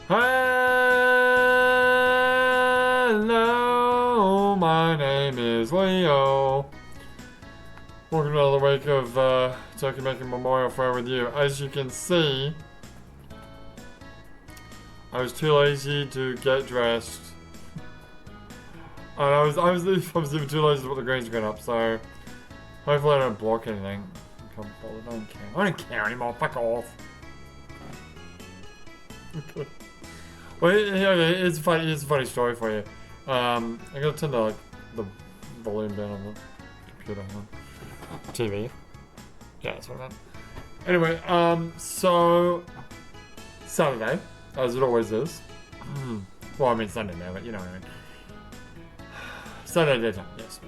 Hello, my name is Leo. Welcome to another week of Tokimeki Memorial Fair with you. As you can see, I was too lazy to get dressed. And I was even too lazy to put the green screen up, so hopefully I don't block anything. I don't care. I don't care anymore. Fuck off. Okay. Well, it's a funny story for you. I gotta turn the volume down on the computer. TV. Yeah, that's what I meant. Anyway, so Saturday, as it always is. Well, I mean Sunday now, but you know what I mean. Saturday daytime, yes.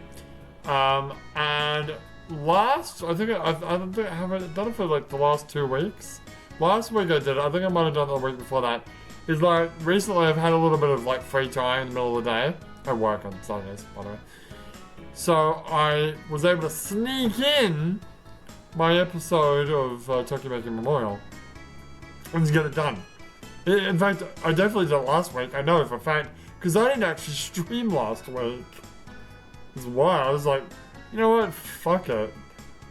And I think I haven't done it for like the last 2 weeks. Last week I did it. I think I might have done it the week before that. Is like recently I've had a little bit of like free time in the middle of the day. I work on Saturdays, by the way. So I was able to sneak in my episode of Tokimeki Memorial and just get it done. In fact, I definitely did it last week. I know for a fact because I didn't actually stream last week. That's why I was like, you know what? Fuck it.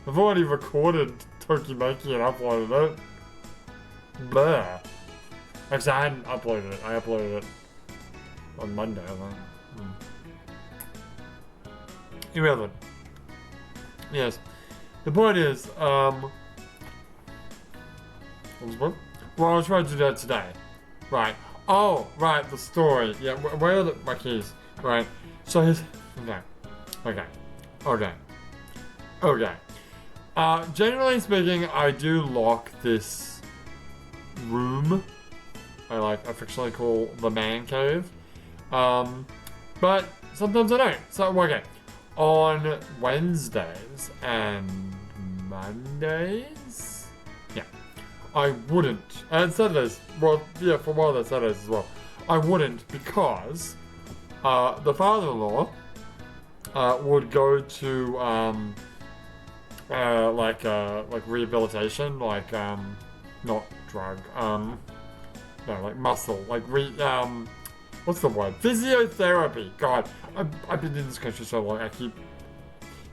I've already recorded Tokimeki and uploaded it. Blah. Actually, I hadn't uploaded it. I uploaded it on Monday, I think. Irrelevant. Yes. The point is, what was what? Well, I was trying to do that today. Right. Oh, right, the story. Yeah, where are my keys? Right. So here's... Okay. Generally speaking, I do lock this room. I affectionately call the man cave. But sometimes I don't. So, okay. On Wednesdays and Mondays? Yeah. I wouldn't. And Saturdays. Well, yeah, for a while there's Saturdays as well. I wouldn't because the father-in-law would go to like rehabilitation, like not drug, no, like muscle, like what's the word? Physiotherapy. God, I've been in this country so long, I keep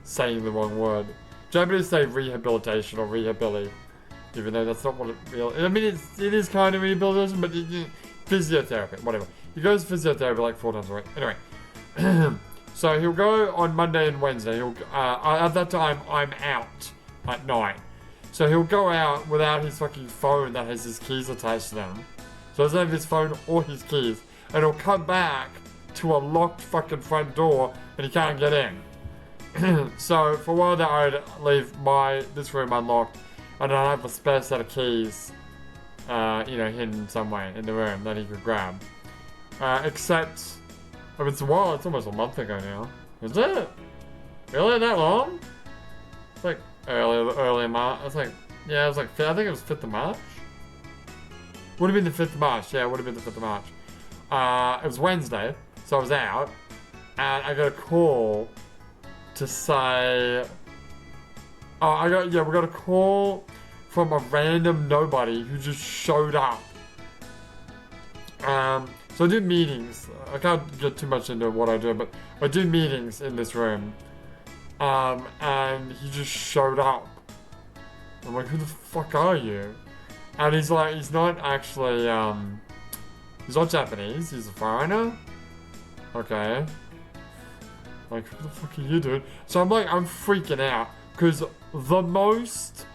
saying the wrong word. Japanese say rehabilitation or rehabilitation, even though that's not what it really. I mean, it is kind of rehabilitation, but physiotherapy, whatever. He goes to physiotherapy like 4 times a week. Anyway, so he'll go on Monday and Wednesday. At that time, I'm out at night. So he'll go out without his fucking phone that has his keys attached to them. So he doesn't have his phone or his keys. And he'll come back to a locked fucking front door and he can't get in. So for a while there, I'd leave this room unlocked and I'd have a spare set of keys, hidden somewhere in the room that he could grab. Except, I mean, it's almost a month ago now. Is it? Really that long? It's like early March. I think it was 5th of March. Would have been the 5th of March. Yeah, it would have been the 5th of March. It was Wednesday, so I was out, and I got a call to say, we got a call from a random nobody who just showed up. So I do meetings. I can't get too much into what I do, but I do meetings in this room. And he just showed up. I'm like, who the fuck are you? And he's like, he's not actually, he's not Japanese, he's a foreigner. Okay. Like, who the fuck are you, dude? So I'm freaking out. Because the most,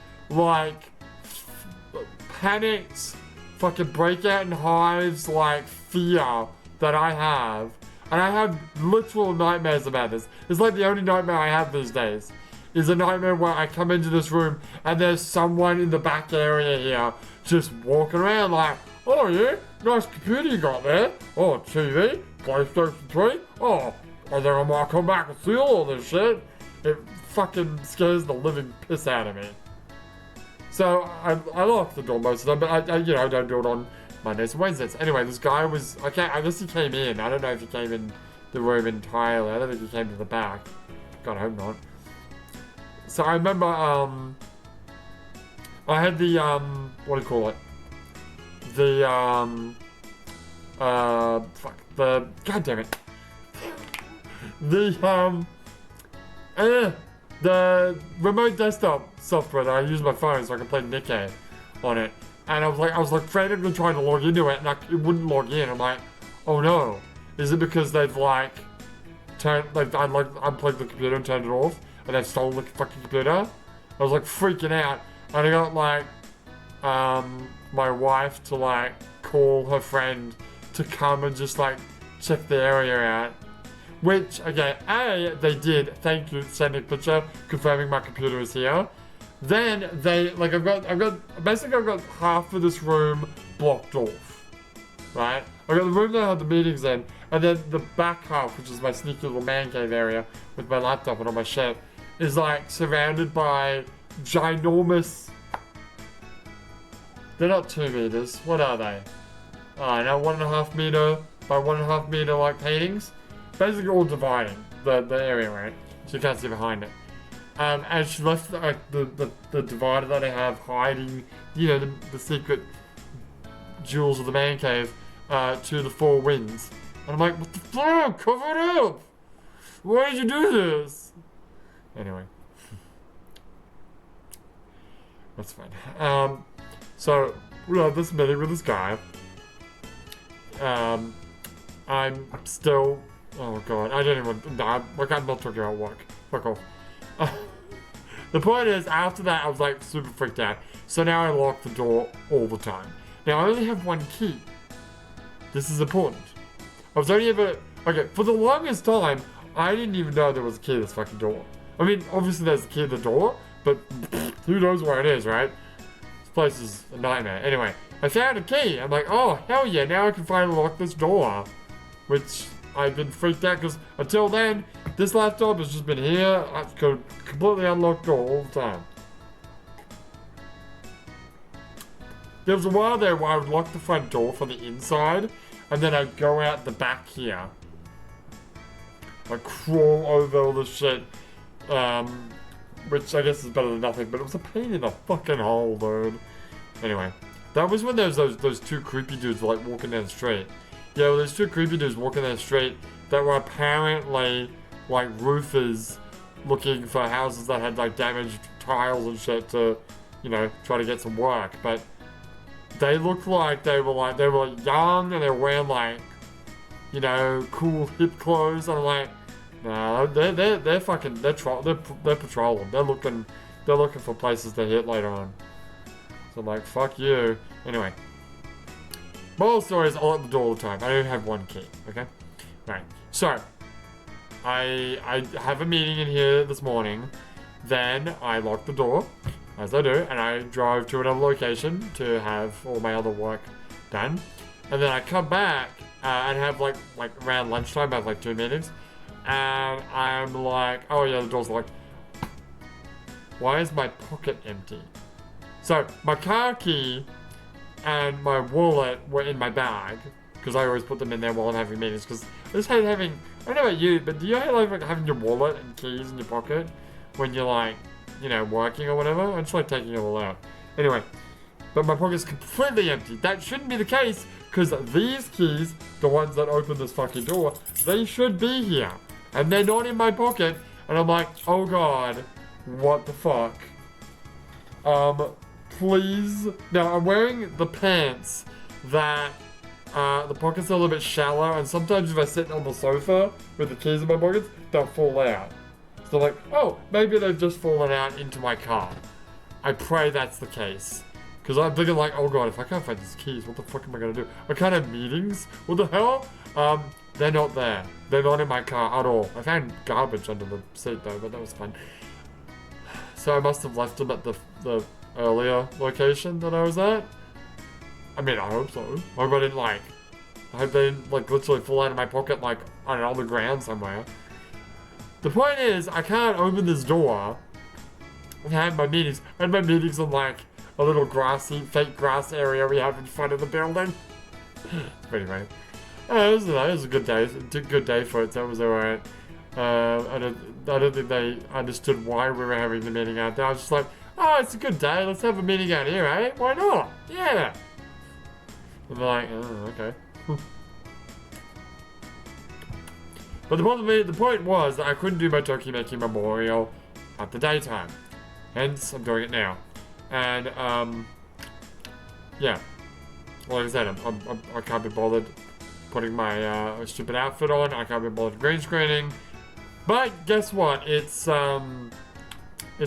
panicked, fucking breakout in hives, fear that I have. And I have literal nightmares about this. It's like the only nightmare I have these days. Is a nightmare where I come into this room and there's someone in the back area here just walking around like, oh yeah, nice computer you got there. Oh, TV, PlayStation 3. Oh, I think I might come back and steal all this shit. It fucking scares the living piss out of me. So I lock the door most of the time, but I don't do it on Mondays and Wednesdays. Anyway, this guy was, I guess he came in. I don't know if he came in the room entirely. I don't think he came to the back. God, I hope not. So I remember, I had the, what do you call it? The God damn it. The remote desktop software that I use my phone so I can play Nikkei on it. And I was like frantically trying to log into it and it wouldn't log in. I'm like, oh no. Is it because they've like unplugged the computer and turned it off and they've stolen the fucking computer? I was like freaking out. And I got like my wife to like call her friend to come and just like check the area out. Which, okay, they did, thank you, sending a picture, confirming my computer is here. Then they, like, I've got half of this room blocked off, right? I've got the room that I had the meetings in, and then the back half, which is my sneaky little man cave area with my laptop and all my shit, is like surrounded by ginormous, they're not 2 meters, what are they? Oh, now 1.5 meter by 1.5 meter like paintings. Basically all dividing the area, right? So you can't see behind it. And she left the divider that I have hiding, you know, the secret jewels of the man cave to the 4 winds. And I'm like, what the fuck? Cover it up! Why did you do this? Anyway. That's fine. So, we have this meeting with this guy. I'm still... Oh god, I don't even... No, I'm not talking about work. Fuck off. The point is, after that, I was like super freaked out. So now I lock the door all the time. Now, I only have 1 key. This is important. I was only ever... Okay, for the longest time, I didn't even know there was a key to this fucking door. I mean, obviously there's a key to the door, but who knows where it is, right? This place is a nightmare. Anyway, I found a key. I'm like, oh, hell yeah, now I can finally lock this door. Which... I've been freaked out because until then, this laptop has just been here. I've completely unlocked door all the time. There was a while there where I would lock the front door from the inside, and then I'd go out the back here. I'd crawl over all this shit, which I guess is better than nothing, but it was a pain in the fucking hole, dude. Anyway, that was when there was those 2 creepy dudes like walking down the street. Yeah, well, there's 2 creepy dudes walking down the street that were apparently like roofers looking for houses that had like damaged tiles and shit to, you know, try to get some work. But they looked like they were young and they were wearing like, you know, cool hip clothes. And I'm like, no, they're patrolling. They're looking for places to hit later on. So I'm like, fuck you. Anyway. Moral story is I lock the door all the time. I only have 1 key, okay? Right. So, I have a meeting in here this morning. Then I lock the door, as I do, and I drive to another location to have all my other work done. And then I come back and have like around lunchtime, I have like 2 meetings. And I'm like, oh yeah, the door's locked. Why is my pocket empty? So, my car key and my wallet were in my bag, because I always put them in there while I'm having meetings, because I just hate having, I don't know about you, but do you hate like having your wallet and keys in your pocket when you're like, you know, working or whatever? I just like taking it all out. Anyway, but my pocket's completely empty. That shouldn't be the case, because these keys, the ones that open this fucking door, they should be here. And they're not in my pocket, and I'm like, oh god, what the fuck? Please. Now, I'm wearing the pants that the pockets are a little bit shallow, and sometimes if I sit on the sofa with the keys in my pockets, they'll fall out. So like, oh, maybe they've just fallen out into my car. I pray that's the case. Because I'm thinking like, oh god, if I can't find these keys, what the fuck am I going to do? I can't have meetings? What the hell? They're not there. They're not in my car at all. I found garbage under the seat though, but that was fun. So I must have left them at the earlier location that I was at. I mean, I hope so. I hope they didn't like literally fall out of my pocket like, I don't know, on the ground somewhere. The point is, I can't open this door and have my meetings. I had my meetings in like a little grassy, fake grass area we have in front of the building. But anyway, it was a good day. It took a good day for it, so it was alright. I don't think they understood why we were having the meeting out there. I was just like, oh, it's a good day, let's have a meeting out here, eh? Why not? Yeah. And they're like, oh, okay. But the point was that I couldn't do my Tokimeki Memorial at the daytime. Hence, I'm doing it now. And, yeah. Like I said, I can't be bothered putting my stupid outfit on. I can't be bothered green screening. But guess what? It's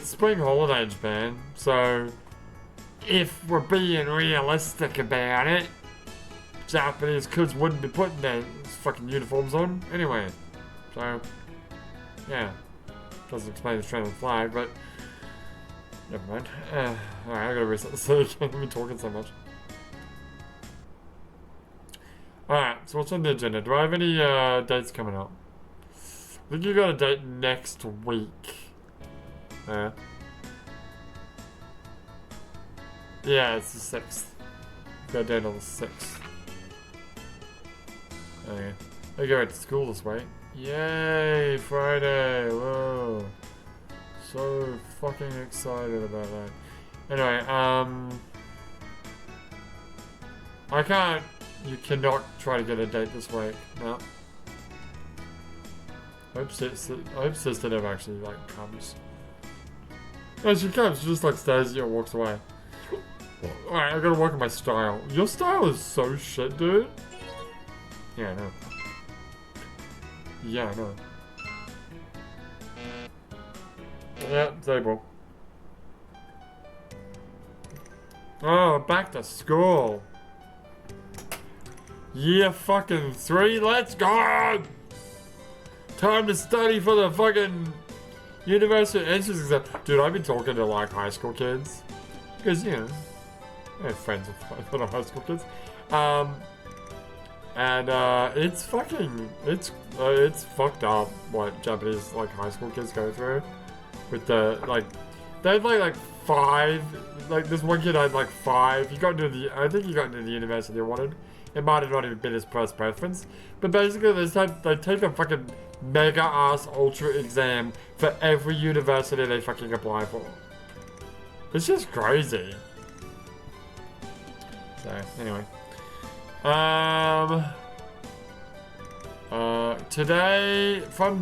spring holiday in Japan. So, if we're being realistic about it, Japanese kids wouldn't be putting their fucking uniforms on anyway. So, yeah. Doesn't explain the trend of the flag, but never mind. Alright, I gotta reset the search. I've been talking so much. Alright, so what's on the agenda? Do I have any dates coming up? I think you got a date next week. Yeah, it's the 6th. Got a date on the 6th. Okay. I go to school this week. Yay, Friday! Whoa. So fucking excited about that. Anyway, you cannot try to get a date this week. No. I hope sister never actually, like, comes. No, she comes, she just, like, stays here and walks away. Alright, I gotta work on my style. Your style is so shit, dude. Yeah, I know. Yeah, I know. Yeah, table. Oh, back to school. Year fucking 3, let's go! Time to study for the fucking university entrance exam. Dude, I've been talking to like high school kids. Because, you know, I have friends with little high school kids. It's fucking, it's fucked up what Japanese like high school kids go through. With the, like, they had like 5, like this one kid had like 5. He got into I think he got into the university he wanted. It might have not even been his first preference. But basically they take a fucking mega ass ultra exam for every university they fucking apply for. It's just crazy. So, anyway. From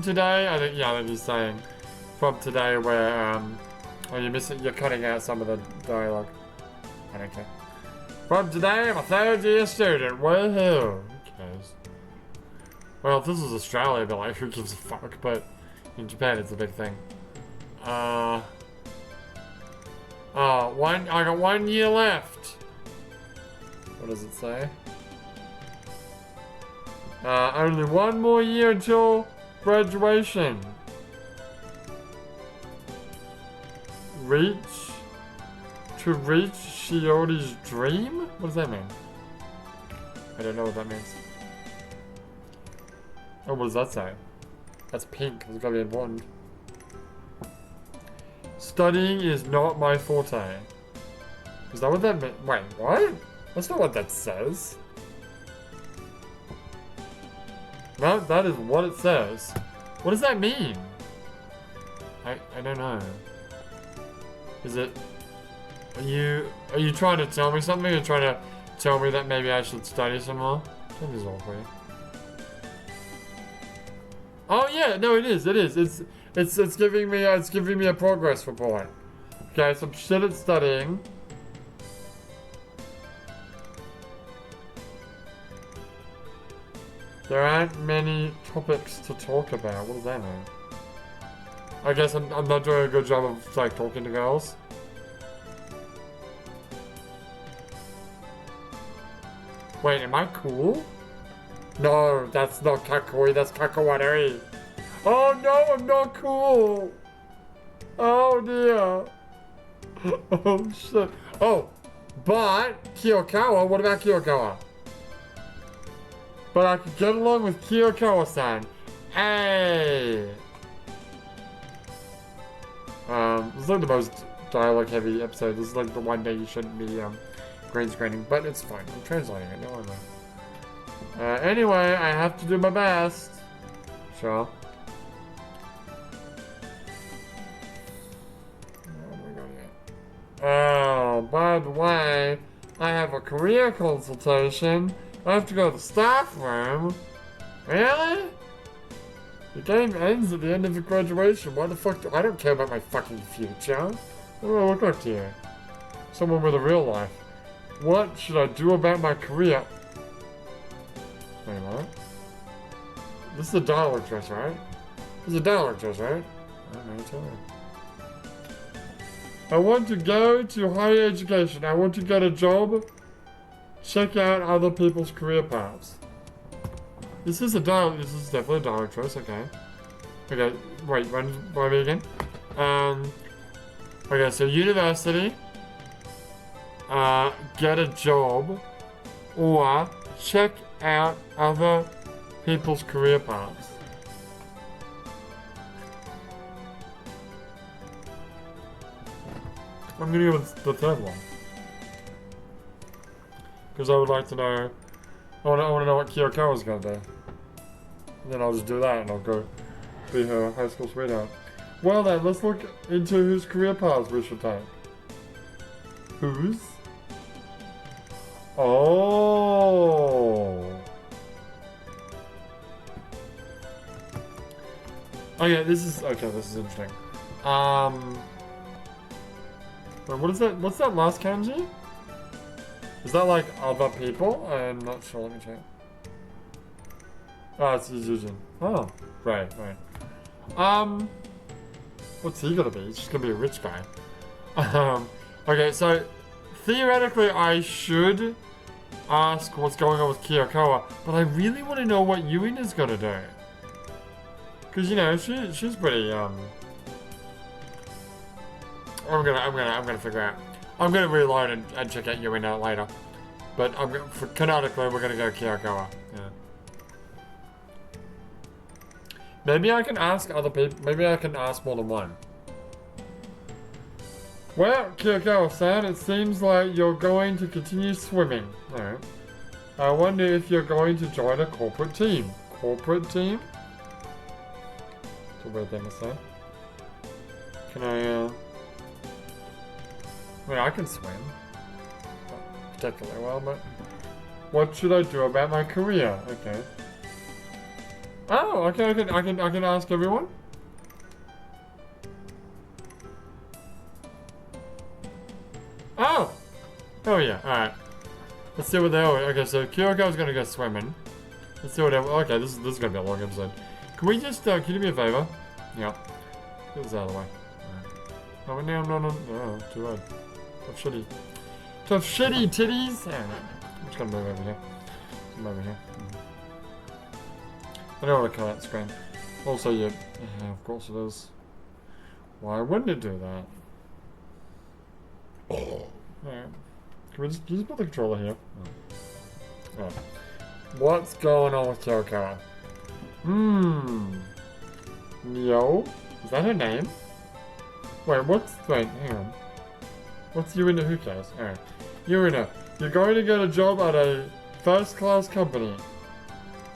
today, I think he's saying, from today where, you're cutting out some of the dialogue. I don't care. From today, I'm a 3rd year student. Woohoo! Who cares? Well, if this is Australia, they're like, who gives a fuck? But in Japan, it's a big thing. I got 1 year left. What does it say? Only 1 more year until graduation. To reach Shiori's dream? What does that mean? I don't know what that means. Oh, what does that say? That's pink. It's gotta be important. Studying is not my forte. Is that what that means? Wait, what? That's not what that says. No, that is what it says. What does that mean? I don't know. Is it... Are you trying to tell me something? Or trying to tell me that maybe I should study some more? That is awkward. Oh yeah, no, it is. It's giving me a progress report. Okay, so I'm shit at studying. There aren't many topics to talk about. What does that mean? I guess I'm not doing a good job of like talking to girls. Wait, am I cool? No, that's not kakoi, that's kakawari. Oh no, I'm not cool. Oh dear. Oh shit. Oh, but Kiyokawa, what about Kiyokawa? But I could get along with Kiyokawa-san. Hey! This is like the most dialogue-heavy episode. This is like the one day you shouldn't be green screening, but it's fine. I'm translating it. No, I know. Anyway, I have to do my best. Sure. Oh, by the way, I have a career consultation. I have to go to the staff room. Really? The game ends at the end of the graduation. Why the fuck I don't care about my fucking future. What do I look like to you? Someone with a real life. What should I do about my career? Wait a minute. This is a dialogue choice, right? This is a dialogue choice, right? I don't know, tell me. I want to go to higher education. I want to get a job. Check out other people's career paths. This is definitely a dialogue choice, okay. Okay, wait, run by me again. Okay, so university, get a job, or check out other people's career paths. I'm gonna go with the third one. Because I would like to know, I want to know what Kyokawa's gonna do. And then I'll just do that and I'll go be her high school sweetheart. Well then, let's look into whose career paths we should take. Whose? Oh. Okay, this is interesting. Wait, what is that? What's that last kanji? Is that like other people? I'm not sure, let me check. Oh, it's Yuzujin. Oh, right. What's he gonna be? He's just gonna be a rich guy. Okay, so theoretically I should ask what's going on with Kyokawa, but I really want to know what Yuina's gonna do. Cause you know, she's pretty I'm gonna figure out. I'm gonna reload and check out Yuina later. But canonically we're gonna go Kyokawa. Yeah. Maybe I can ask other people. Maybe I can ask more than one. Well, Kyokawa-san, it seems like you're going to continue swimming. Alright. I wonder if you're going to join a corporate team. Corporate team? That's a weird thing to say. Can I, I mean, I can swim. Not particularly well, but... What should I do about my career? Okay. Oh, okay, I can ask everyone? Oh! Oh yeah, alright. Let's see what they are. Okay, so Kyoko's gonna go swimming. Let's see what they okay, this is gonna be a long episode. Can we just, can you do me a favor? Yeah. Get this out of the way. Alright. No, too bad. Tough shitty titties! Alright. I'm just gonna move over here. Come over here. I don't want to cut out the screen. Also, yeah, of course it is. Why wouldn't it do that? Alright. Can we just put the controller here? Oh. Alright. What's going on with Kyoko? Yo? Is that her name? Wait, hang on. What's Yuina? Who cares? Alright. Yuina, you're going to get a job at a first-class company.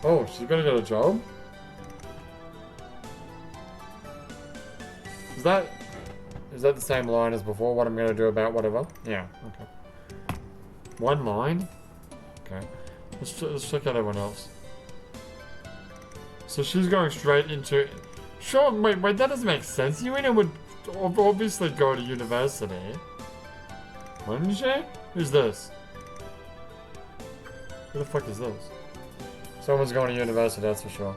Oh, she's gonna get a job? Is that the same line as before? What I'm gonna do about whatever? Yeah, okay. One line? Okay. Let's check out everyone else. So she's going straight into... Sure, wait, that doesn't make sense. Yuina would obviously go to university. Wouldn't she? Who's this? Who the fuck is this? Someone's going to university, that's for sure.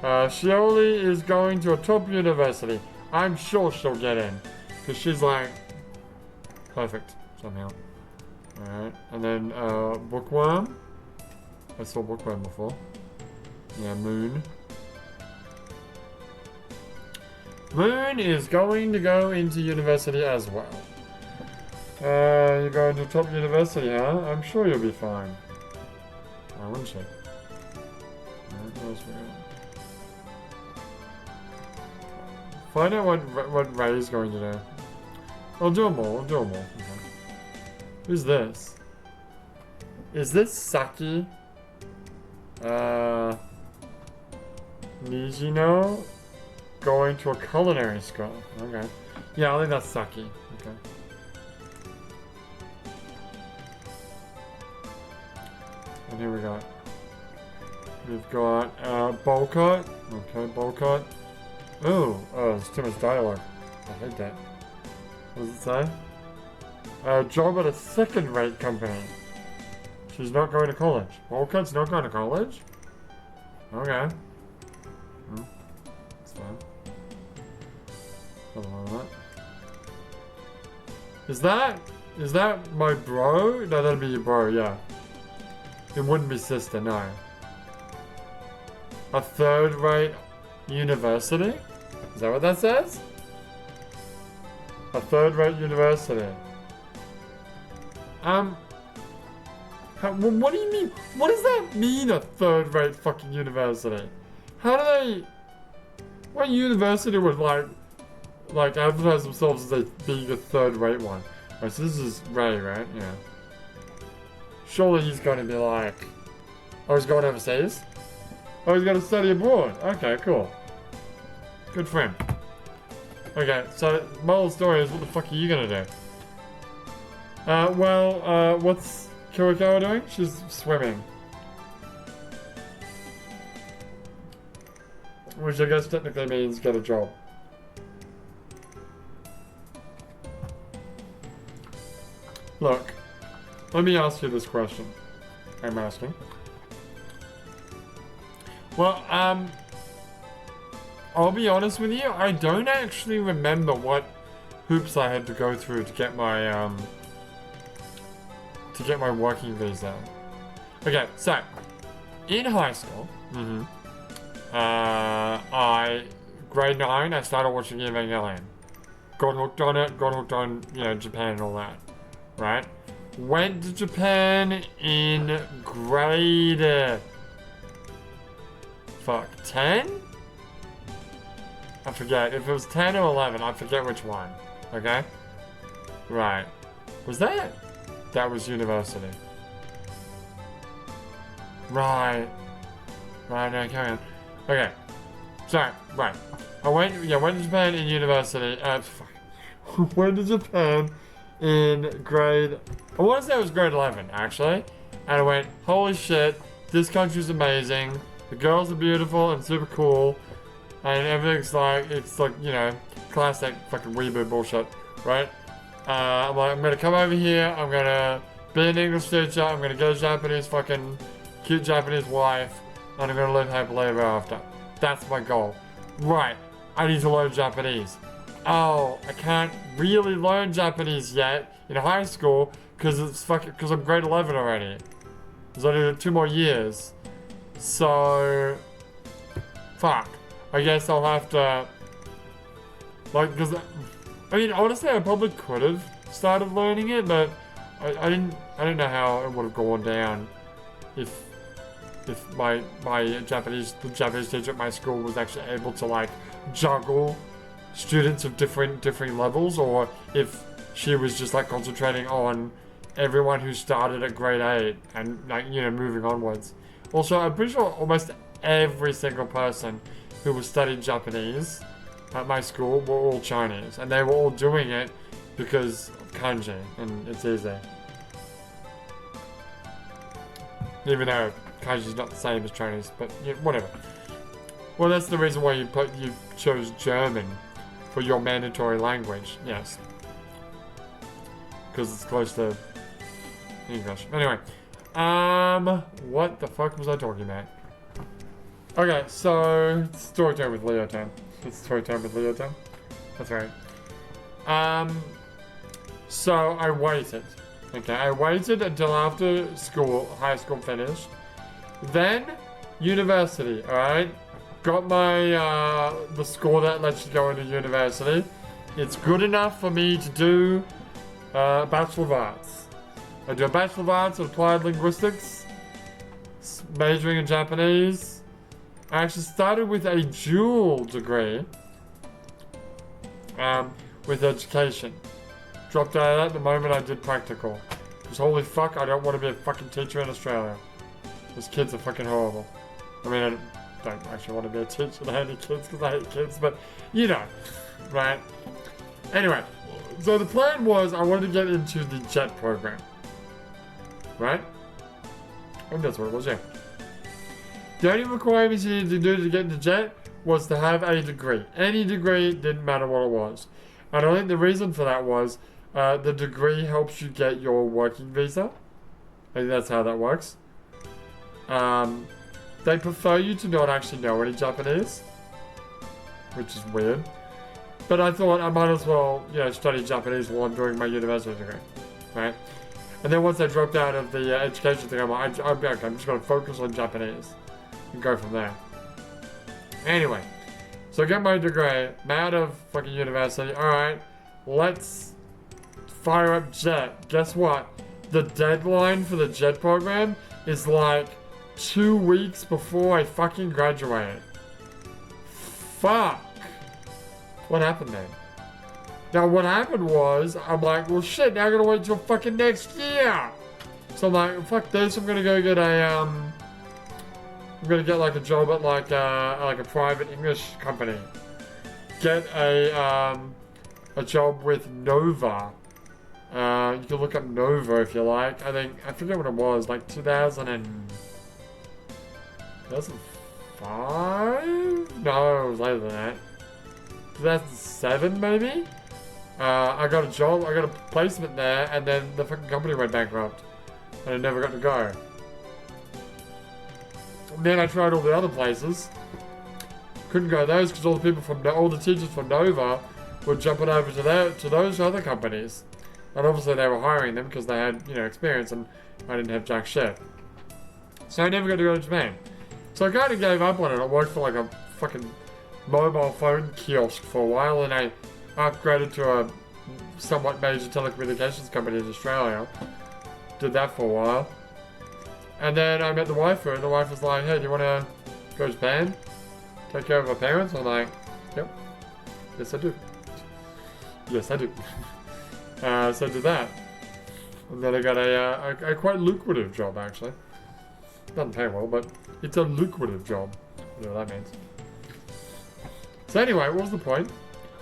Shioli is going to a top university. I'm sure she'll get in. Because she's like... perfect, somehow. Alright, and then, Bookworm. I saw Bookworm before. Yeah, Moon. Moon is going to go into university as well. You're going to a top university, huh? I'm sure you'll be fine. I wouldn't she? Find out what Ray's going to do. I'll do them all. Okay. Who's this? Is this Saki? Nijino? Going to a culinary school. Okay. Yeah, I think that's Saki. Okay. And here we got... We've got, Bolcott. Okay, bowl cut. Oh, there's too much dialogue. I hate that. What does it say? Job at a second-rate company. She's not going to college. Bowl cut's not going to college? Okay. That's fine. Nothing wrong with that. Is that my bro? No, that'd be your bro, yeah. It wouldn't be sister, no. A third-rate university? Is that what that says? A third-rate university. What do you mean? What does that mean, a third-rate fucking university? How do they... What university would, like advertise themselves as being a third-rate one? Right, so this is Ray, right? Yeah. Surely he's going to be like... Oh, he's going overseas? Oh, he's going to study abroad. Okay, cool. Good for him. Okay, so moral story is, what the fuck are you going to do? What's Kirikawa doing? She's swimming. Which I guess technically means get a job. Look, let me ask you this question. I'm asking. Well, I'll be honest with you, I don't actually remember what hoops I had to go through to get my, working visa. Okay, so, in high school, grade 9, I started watching Evangelion. Got hooked on it, got hooked on, Japan and all that, right? Went to Japan in grade... 10? I forget. If it was 10 or 11, I forget which one. Okay? Right. Was that? That was university. Right. Right, no, carry on. Okay. So, right. I went to Japan in university. Went to Japan in grade... I want to say it was grade 11, actually. And I went, holy shit, this country's amazing. The girls are beautiful and super cool. And everything's like, it's like, classic fucking weeaboo bullshit, right? I'm like, I'm gonna come over here, I'm gonna be an English teacher, I'm gonna get a Japanese fucking cute Japanese wife, and I'm gonna live happily ever after. That's my goal. Right, I need to learn Japanese. Oh, I can't really learn Japanese yet in high school because I'm grade 11 already. There's only 2 more years. So, fuck. I guess I'll have to, because, honestly, I probably could have started learning it, but I didn't know how it would have gone down if my Japanese teacher at my school was actually able to, juggle students of different levels, or if she was just, concentrating on everyone who started at grade 8 and, moving onwards. Also, I'm pretty sure almost every single person who was studying Japanese at my school were all Chinese, and they were all doing it because of kanji, and it's easy. Even though kanji is not the same as Chinese, but whatever. Well, that's the reason why you chose German for your mandatory language, yes, because it's close to English. Anyway, what the fuck was I talking about? Okay, so story time with Leo time. It's story time with Leo time. That's right. So I waited. Okay, I waited until after high school finished. Then university. All right, got my the score that lets you go into university. It's good enough for me to do Bachelor of Arts. I do a Bachelor of Arts in Applied Linguistics, majoring in Japanese. I actually started with a dual degree with education. Dropped out of that the moment I did practical. Because holy fuck, I don't want to be a fucking teacher in Australia. Those kids are fucking horrible. I mean, I don't actually want to be a teacher to any kids because I hate kids, but right? Anyway, so the plan was I wanted to get into the JET program. Right? I think that's what it was, yeah. The only requirements you need to do to get into JET was to have a degree. Any degree, didn't matter what it was. And I think the reason for that was the degree helps you get your working visa. I think that's how that works. They prefer you to not actually know any Japanese, which is weird. But I thought I might as well, study Japanese while I'm doing my university degree, right? And then once I dropped out of the education thing, I'm like, I'm just going to focus on Japanese and go from there. Anyway, so I get my degree, I'm out of fucking university. Alright, let's fire up JET. Guess what? The deadline for the JET program is like 2 weeks before I fucking graduate. Fuck. What happened then? Now what happened was, I'm like, well shit, now I gotta wait till fucking next year. So I'm like, fuck this, I'm gonna go get I'm gonna get like a job at like a private English company. Get a job with Nova. You can look up Nova if you like. I forget what it was, like 2005? No, it was later than that. 2007 maybe? I got a job, I got a placement there, and then the fucking company went bankrupt. And I never got to go. And then I tried all the other places. Couldn't go those because all the teachers from Nova were jumping over to those other companies. And obviously they were hiring them because they had, experience, and I didn't have jack shit. So I never got to go to Japan. So I kind of gave up on it. I worked for like a fucking mobile phone kiosk for a while, and I upgraded to a somewhat major telecommunications company in Australia. Did that for a while. And then I met the wife, and the wife was like, hey, do you want to go to Japan? Take care of my parents? I'm like, yep. Yes, I do. Yes, I do. So I did that. And then I got a quite lucrative job, actually. Doesn't pay well, but it's a lucrative job. Whatever that means. So anyway, what was the point?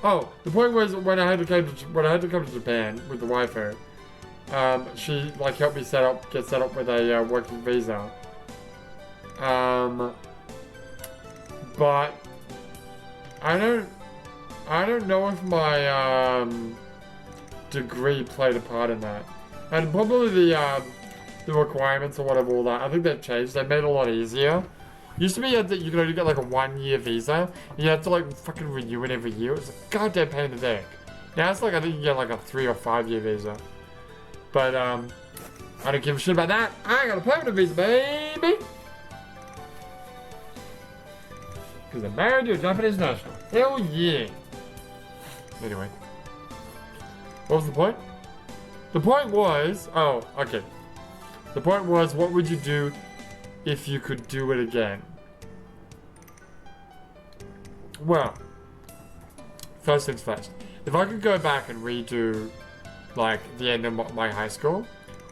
Oh, the point was when I had to come to Japan with the waifu, she like helped me get set up with a working visa. But I don't know if my degree played a part in that, and probably the requirements or whatever, all that. I think they've changed. They made it a lot easier. Used to be you could only get like a 1-year visa. You had to like fucking renew it every year. It was a goddamn pain in the dick. Now it's like I think you get like a 3 or 5 year visa. But I don't give a shit about that. I got a permanent visa, baby. Because I'm married to a Japanese national. Hell yeah. Anyway. What was the point? The point was, oh, okay. The point was, what would you do if you could do it again? Well, first things first. If I could go back and redo, like, the end of my high school,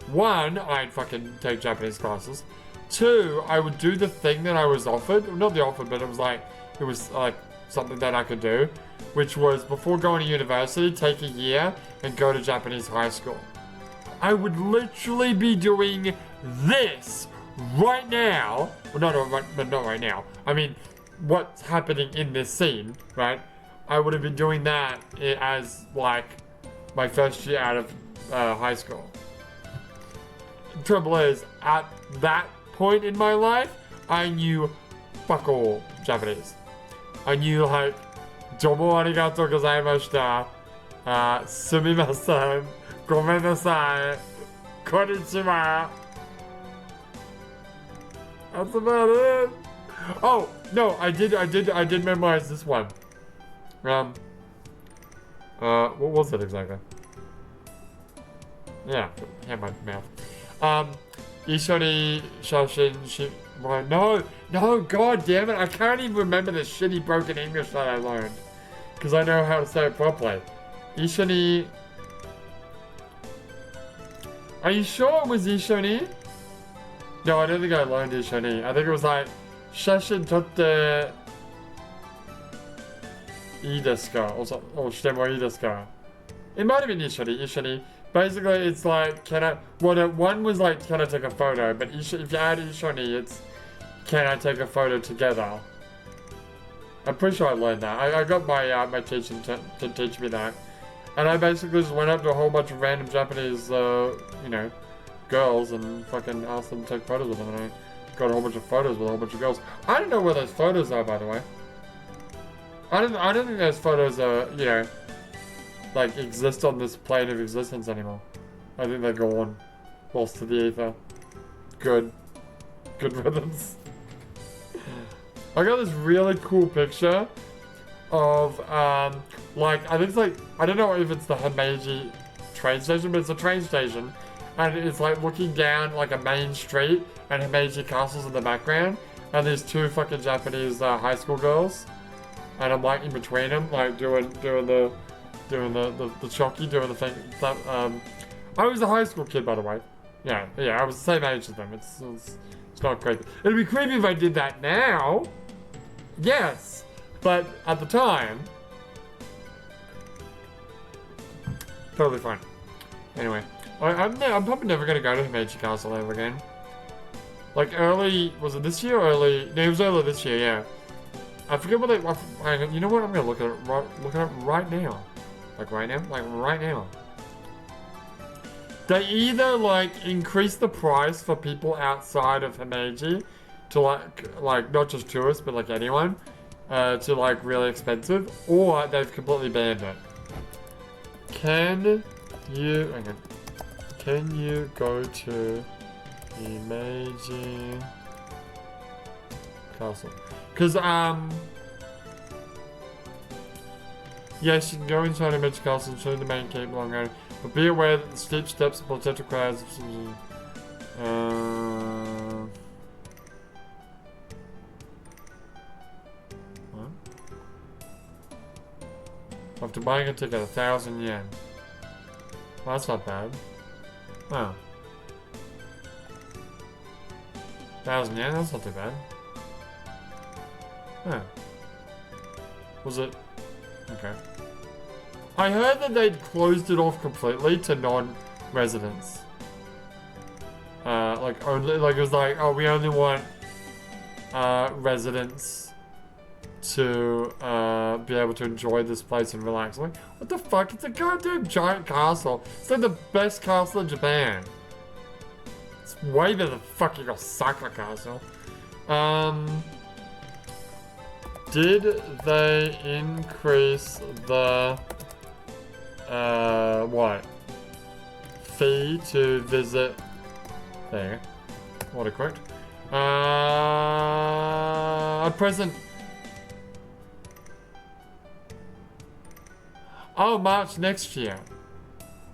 1, I'd fucking take Japanese classes. 2, I would do the thing that I was offered. Not the offered, but it was like something that I could do, which was before going to university, take a year and go to Japanese high school. I would literally be doing this right now. Well, not right now. I mean, what's happening in this scene, right? I would have been doing that as like my first year out of high school. The trouble is, at that point in my life, I knew fuck all Japanese. I knew like domo arigatou gozaimashita, sumimasen, gomennasai, konnichiwa. That's about it. Oh no, I did memorize this one. What was it exactly? Yeah, hand my mouth. Ishoni shashin no, god damn it, I can't even remember the shitty broken English that I learned. Because I know how to say it properly. Ishoni. Are you sure it was Ishoni? No, I don't think I learned Ishoni. I think it was like Shashin totte ii desu ka? Or shite mo ii desu ka? It might have been Ishoni. Basically, it's like, one was like, can I take a photo? But if you add Ishoni, it's, can I take a photo together? I'm pretty sure I learned that. I got my my teacher to teach me that. And I basically just went up to a whole bunch of random Japanese, you know, girls and fucking asked them to take photos with them. And I got a whole bunch of photos with a whole bunch of girls. I don't know where those photos are, by the way. I don't think those photos are, you know, like exist on this plane of existence anymore. I think they're gone. Lost to the ether. Good. Good riddance. I got this really cool picture of, like, I think it's like, I don't know if it's the Himeji train station, but it's a train station. And it's like looking down like a main street and Himeji castles in the background. And there's two fucking Japanese high school girls. And I'm like in between them, like doing the choki, doing the thing. I was a high school kid, by the way. Yeah, I was the same age as them. It's not creepy. It'd be creepy if I did that now. Yes, but at the time, totally fine. Anyway, I'm probably never gonna go to Himeji Castle ever again. Like early, was it this year or early? No, it was early this year. Yeah, I forget what they. You know what? I'm gonna look at it right now. Like right now. They either like increase the price for people outside of Himeji to like not just tourists but like anyone to like really expensive, or they've completely banned it. Can you go to Himeji Castle? Because yes, you can go inside Himeji Castle to the main gate along road. But be aware that the steep steps and potential crowds. What? After buying a ticket, 1,000 yen. Well, that's not bad. Wow. 1,000 yen? That's not too bad. Huh. Was it? Okay. I heard that they'd closed it off completely to non-residents. Like only, like it was like, oh, we only want residents to be able to enjoy this place and relax. Like, what the fuck? It's a goddamn giant castle. It's like the best castle in Japan. It's way better than fucking Osaka Castle. Did they increase the what? Fee to visit there. Autocorrect. A present. Oh, March next year.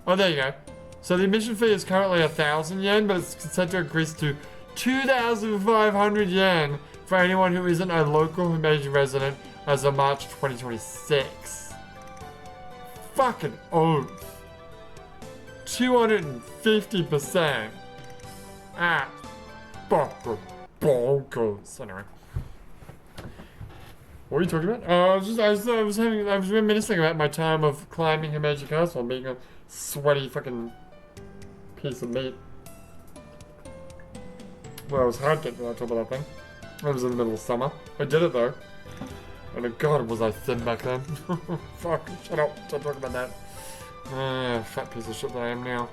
Oh, there you go. So the admission fee is currently 1,000 yen, but it's set to increase to 2,500 yen for anyone who isn't a local Himeji resident as of March 2026. Fucking oath. 250%. Ah, fucking bonkers. Anyway, what are you talking about? I was reminiscing about my time of climbing Himeji Castle and being a sweaty fucking piece of meat. Well, it was hard getting on top of that thing. It was in the middle of summer. I did it though. And God, was I thin back then. Fuck, shut up, don't talk about that. Fat piece of shit that I am now.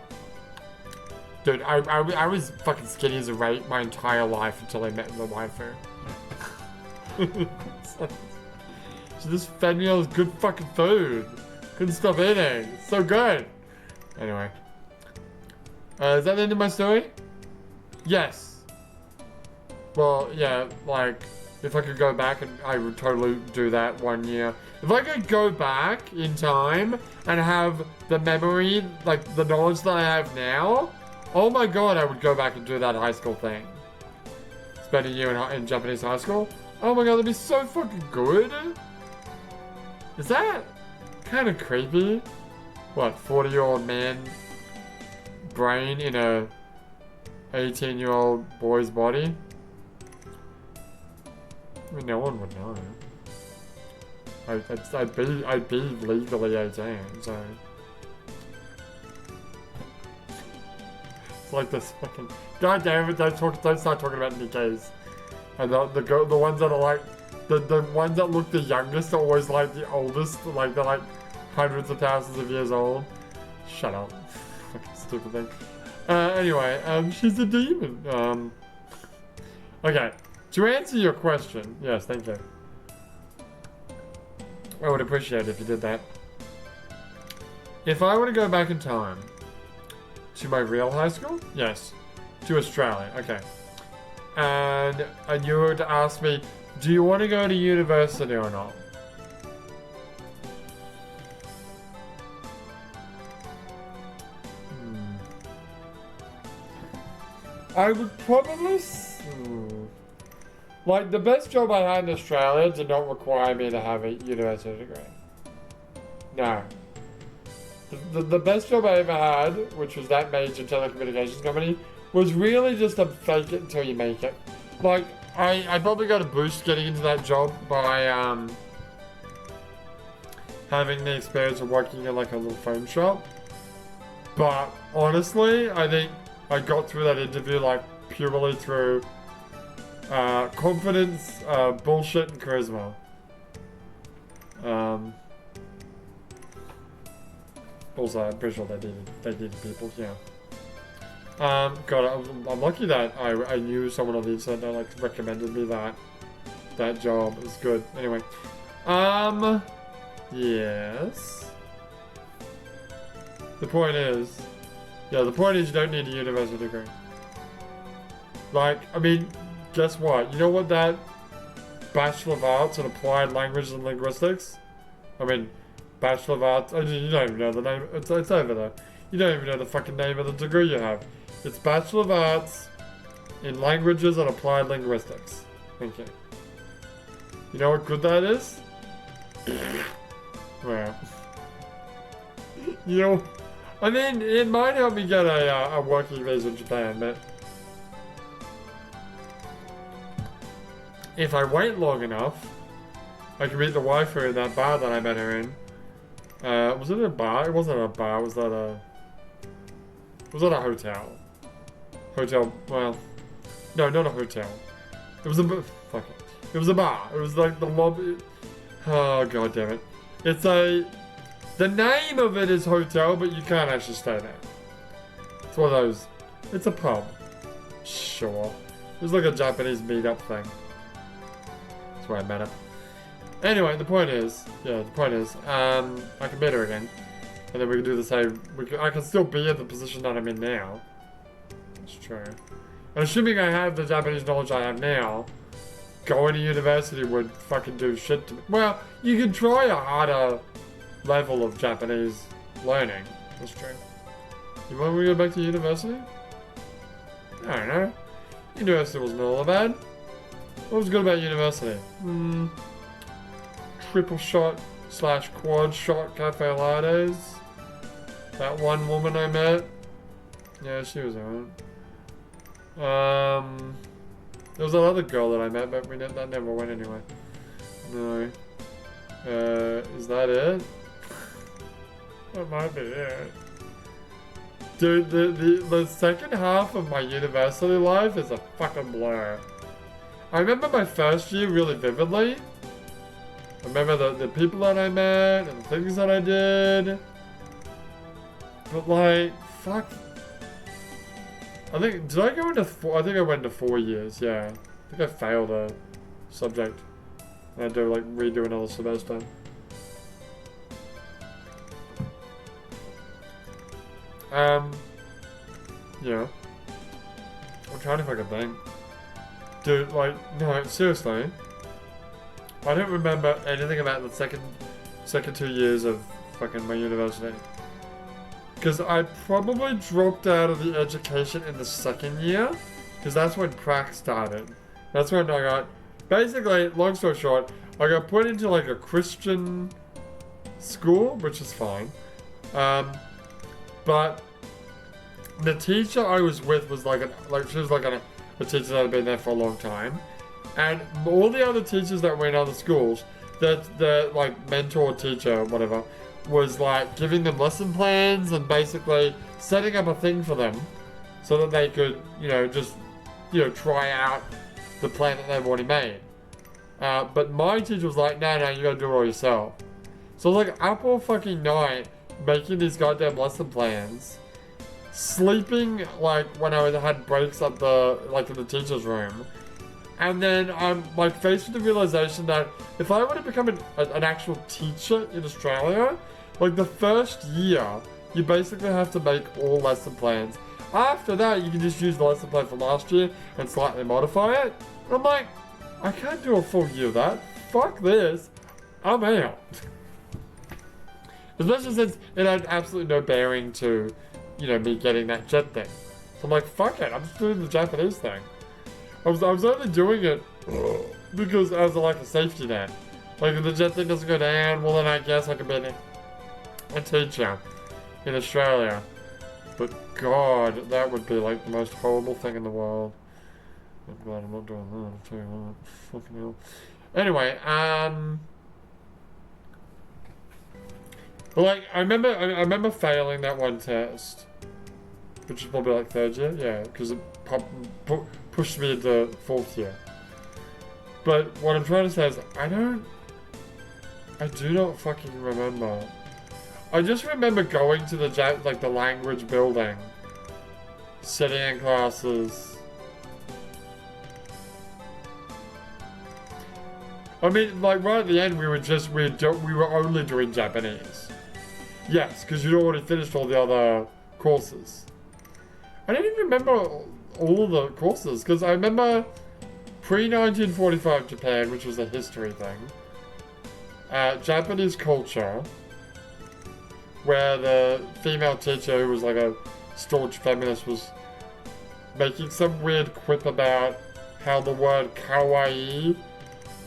Dude, I was fucking skinny as a rape my entire life until I met the waifu. She just fed me all this good fucking food. Couldn't stop eating. It's so good. Anyway. Is that the end of my story? Yes. Well, yeah, like, if I could go back, and I would totally do that 1 year. If I could go back in time and have the memory, like the knowledge that I have now, oh my god, I would go back and do that high school thing. Spend a year in Japanese high school. Oh my god, that'd be so fucking good. Is that kind of creepy? What, 40-year-old man brain in a 18-year-old boy's body? I mean, no one would know. I'd be legally 18, so. It's like this fucking. God damn it! Don't start talking about Nikkeis. And the ones that are like the ones that look the youngest are always like the oldest, like they're like hundreds of thousands of years old. Shut up. Fucking stupid thing. Anyway, she's a demon. Okay, to answer your question, yes, thank you. I would appreciate it if you did that. If I were to go back in time to my real high school, yes, to Australia, okay. And you were to ask me, do you want to go to university or not? I would probably... Like, the best job I had in Australia did not require me to have a university degree. No. The best job I ever had, which was that major telecommunications company, was really just a fake it until you make it. Like, I probably got a boost getting into that job by having the experience of working in like a little phone shop. But honestly, I think I got through that interview like purely through confidence, bullshit, and charisma. Also, I'm pretty sure they needed people, yeah. God, I'm lucky that I knew someone on the internet that like recommended me that job. It was good. Anyway, yes. The point is you don't need a university degree. Like, I mean, guess what? You know what that Bachelor of Arts in Applied Languages and Linguistics? I mean, Bachelor of Arts, you don't even know the name, it's over there. You don't even know the fucking name of the degree you have. It's Bachelor of Arts in Languages and Applied Linguistics. Thank you. You know what good that is? Well, you know, I mean, it might help me get a working visa in Japan, but if I wait long enough, I can meet the waifu in that bar that I met her in. Was it a bar? It wasn't a bar. Was that a hotel? Hotel. Well, no, not a hotel. It was a fuck it. It was a bar. It was like the lobby. Oh god damn it! It's a. The name of it is hotel, but you can't actually stay there. It's one of those. It's a pub. Sure. It was like a Japanese meetup thing. That's where I met her. Anyway, the point is, I can meet her again, and then we can do the same. I can still be in the position that I'm in now. That's true. And assuming I have the Japanese knowledge I have now, going to university would fucking do shit to me. Well, you can try a harder level of Japanese learning. That's true. You want me to go back to university? I don't know. University wasn't all that bad. What was good about university? Triple shot / quad shot cafe lattes. That one woman I met. Yeah, she was alright. There was that other girl that I met, but that never went anywhere. No. Is that it? That might be it. Dude, the second half of my university life is a fucking blur. I remember my first year really vividly. I remember the people that I met and the things that I did. But like, fuck. I think, did I go into I think I went into 4 years, yeah. I think I failed a subject. I had to like redo another semester. Yeah. I'm trying to fucking think. Dude, like, no, seriously. I don't remember anything about the second 2 years of fucking my university. Because I probably dropped out of the education in the second year. Because that's when prac started. That's when I got... Basically, long story short, I got put into like a Christian school, which is fine. But the teacher I was with was she was like a teacher that had been there for a long time. And all the other teachers that were in other schools, the like mentor teacher, whatever, was like giving them lesson plans and basically setting up a thing for them so that they could, just try out the plan that they've already made. But my teacher was like, no, you gotta do it all yourself. So I was like up all fucking night making these goddamn lesson plans, sleeping like when I had breaks at in the teacher's room, and then I'm like faced with the realization that if I were to become an actual teacher in Australia, like the first year, you basically have to make all lesson plans. After that, you can just use the lesson plan from last year and slightly modify it. And I'm like, I can't do a full year of that. Fuck this. I'm out. Especially since it had absolutely no bearing to, me getting that jet thing. So I'm like, fuck it, I'm just doing the Japanese thing. I was only doing it because as like a safety net. Like if the jet thing doesn't go down, well then I guess I could be a teacher in Australia. But God, that would be like the most horrible thing in the world. I'm glad I'm not doing that, I'll tell you that. Fucking hell. Anyway, but like I remember failing that one test, which is probably like third year, yeah, because it pushed me into fourth year. But what I'm trying to say is I do not fucking remember. I just remember going to the language building, sitting in classes. I mean, like right at the end, we were only doing Japanese. Yes, because you'd already finished all the other courses. I didn't even remember all of the courses because I remember pre-1945 Japan, which was a history thing. Japanese culture, where the female teacher, who was like a staunch feminist, was making some weird quip about how the word kawaii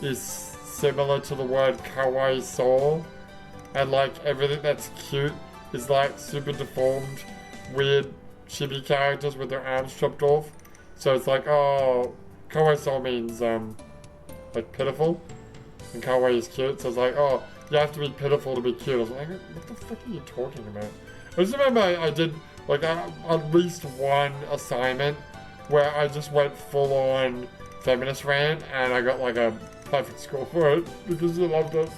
is similar to the word kawaii soul, and like everything that's cute is like super deformed, weird chibi characters with their arms chopped off. So it's like, oh, kawaii soul means like pitiful, and kawaii is cute. So it's like, oh, you have to be pitiful to be cute. I was like, what the fuck are you talking about? I just remember I did like at least one assignment where I just went full on feminist rant, and I got like a perfect score for it because I loved it.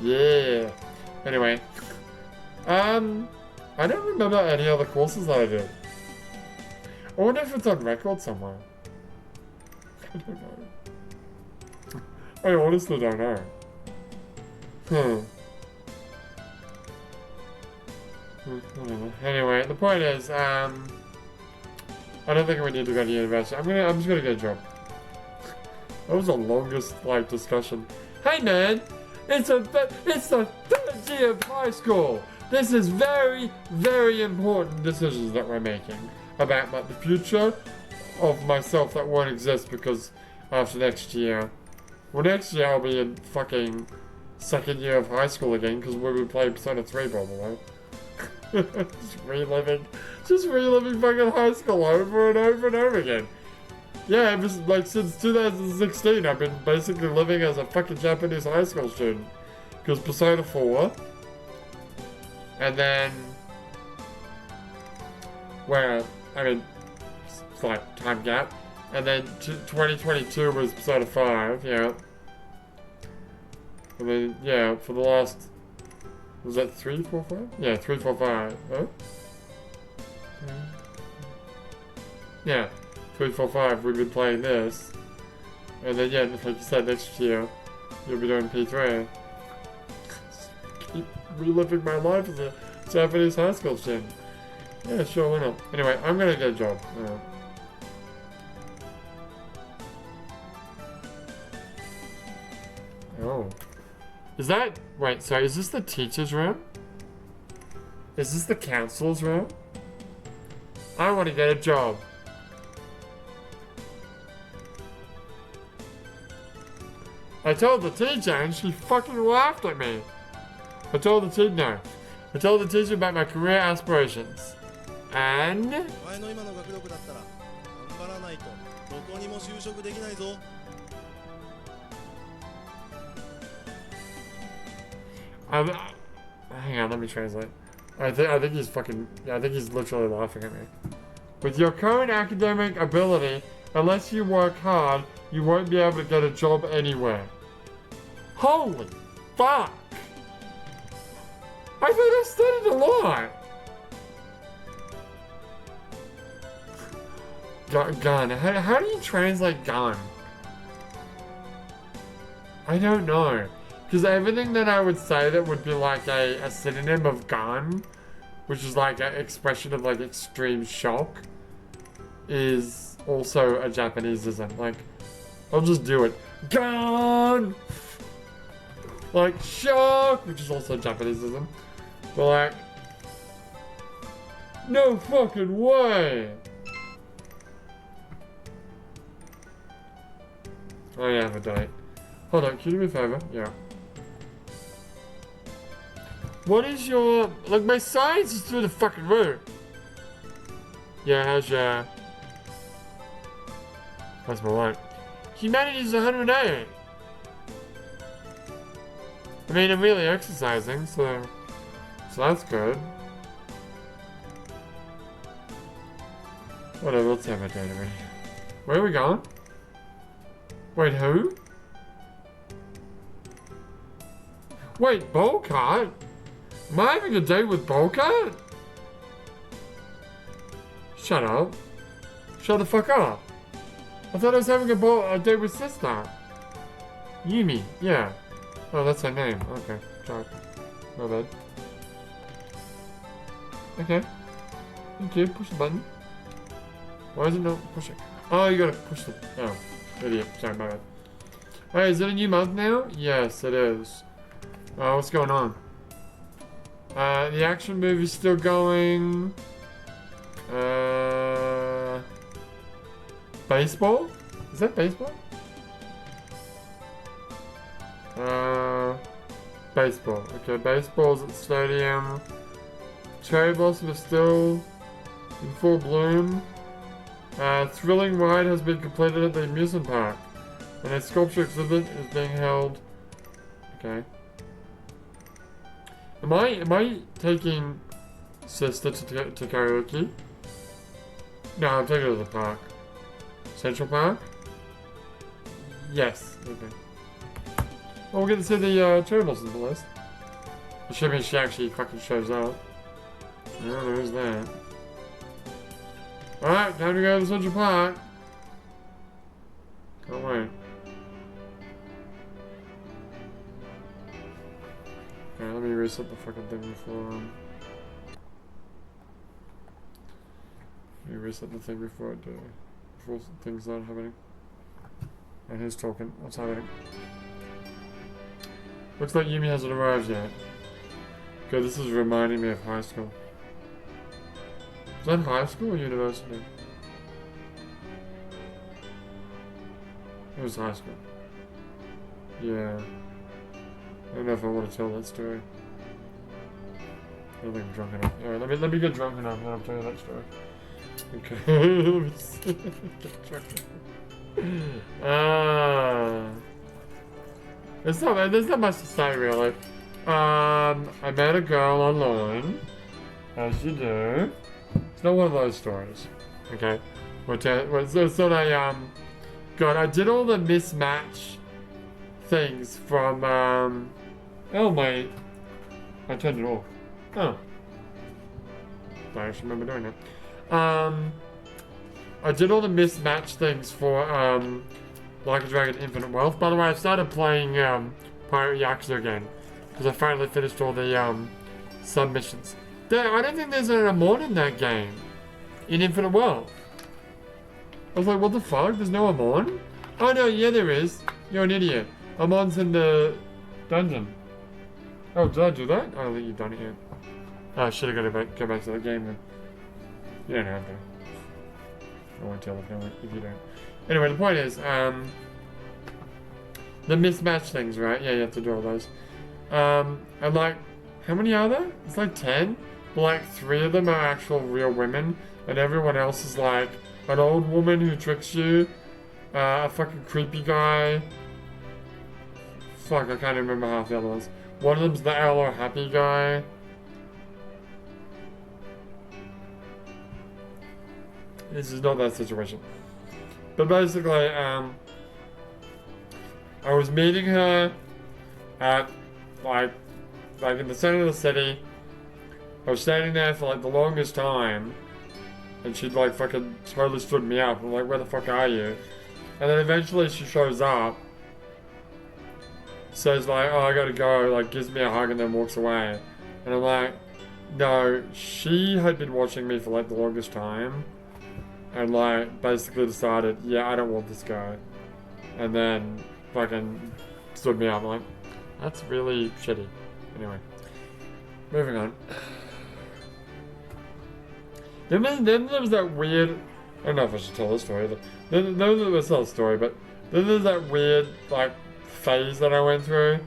Yeah. Anyway, I don't remember any other courses that I did. I wonder if it's on record somewhere. I don't know. I honestly don't know. Anyway, the point is, I don't think we need to go to university. I'm just gonna get a job. That was the longest discussion. Hey man, it's the third year of high school. This is very, very important decisions that we're making about the future of myself that won't exist because after next year. Well, next year I'll be in fucking second year of high school again because we'll be playing Persona 3, by the way. just reliving fucking high school over and over and over again. Yeah, it was like since 2016 I've been basically living as a fucking Japanese high school student. Because Persona 4, and then, it's like time gap, and then 2022 was Persona 5, yeah. And then, yeah, for the last, was that 3, 4, 5? Yeah, 3, 4, 5. Huh? Yeah, 3, 4, 5, we've been playing this. And then, yeah, like you said, next year, you'll be doing P3. Keep reliving my life as a Japanese high school student. Yeah, sure, why not? Anyway, I'm gonna get a job. Oh. Is that... Wait, sorry, is this the teacher's room? Is this the counselor's room? I want to get a job. I told the teacher and she fucking laughed at me. I told the teacher about my career aspirations. And... hang on, let me translate. I think he's literally laughing at me. With your current academic ability Unless you work hard, you won't be able to get a job anywhere. Holy fuck! I thought I studied a lot! Gun. How do you translate gun? I don't know. Because everything that I would say that would be like a synonym of gun, which is like an expression of like extreme shock, is also a Japaneseism. Like, I'll just do it. Gun! Like, shock! Which is also Japaneseism. But like, no fucking way! Oh yeah, I have a date. Hold on, can you do me a favor? Yeah. What is your... Like, my science is through the fucking roof. Yeah, how's your... That's my life. Humanity's 108. I mean, I'm really exercising, so that's good. Whatever, let's have a date already. Where are we going? Wait, who? Wait, Bowcat? Am I having a date with Bowcat? Shut up. Shut the fuck up. I thought I was having a date with sister. Yumi, yeah. Oh, that's her name. Okay, sorry. My bad. Okay. Thank you. Push the button. Why is it not pushing? Oh, you gotta push the... Oh, idiot. Sorry, my bad. Hey, is it a new month now? Yes, it is. What's going on? The action movie's still going. Baseball? Is that baseball? Baseball. Okay, baseball's at stadium. Cherry blossom is still in full bloom. Thrilling ride has been completed at the amusement park. And a sculpture exhibit is being held. Okay. Am I taking sister to karaoke? No, I'm taking her to the park. Central Park? Yes. Okay. Well, we'll get to see the cherry blossoms at least. Assuming she actually fucking shows up. Yeah, there's that. Alright, time to go to Central Park. Can't wait. Alright, let me reset the fucking thing before, let me reset the thing before things start happening. And who's talking? What's happening? Looks like Yumi hasn't arrived yet. Okay, this is reminding me of high school. Is that high school or university? It was high school. Yeah. I don't know if I want to tell that story. I don't think I'm drunk enough. Alright, let me get drunk enough and then I'll tell you that story. Okay. Let me just get drunk enough. There's not much to say really. I met a girl online. As you do. It's not one of those stories. Okay. It's not a God, I did all the mismatch things from oh wait. I turned it off. Oh. I actually remember doing it. I did all the mismatch things for Like a Dragon Infinite Wealth. By the way, I started playing Pirate Yakuza again. Because I finally finished all the submissions. I don't think there's an Amon in that game. In Infinite Wealth. I was like, what the fuck? There's no Amon? Oh no, yeah there is. You're an idiot. Amon's in the dungeon. Oh, did I do that? I don't think you've done it yet. Oh, I should have go back to the game then. You don't have to. I won't tell if you don't. Anyway, the point is, the mismatch things, right? Yeah, you have to do all those. And like, how many are there? It's like 10. But like 3 of them are actual real women, and everyone else is like an old woman who tricks you, a fucking creepy guy. Fuck, I can't remember half the other ones. One of them's the LO happy guy. This is not that situation. But basically, I was meeting her at like in the center of the city. I was standing there for like the longest time, and she'd like fucking totally stood me up. I'm like, where the fuck are you? And then eventually she shows up, says like, oh, I gotta go, like gives me a hug and then walks away. And I'm like, no, she had been watching me for like the longest time, and like basically decided, yeah, I don't want this guy. And then fucking stood me up. I'm like, that's really shitty. Anyway, moving on. Then there was that weird. I don't know if I should tell this story. Then there was not a story, but then there's that weird like phase that I went through,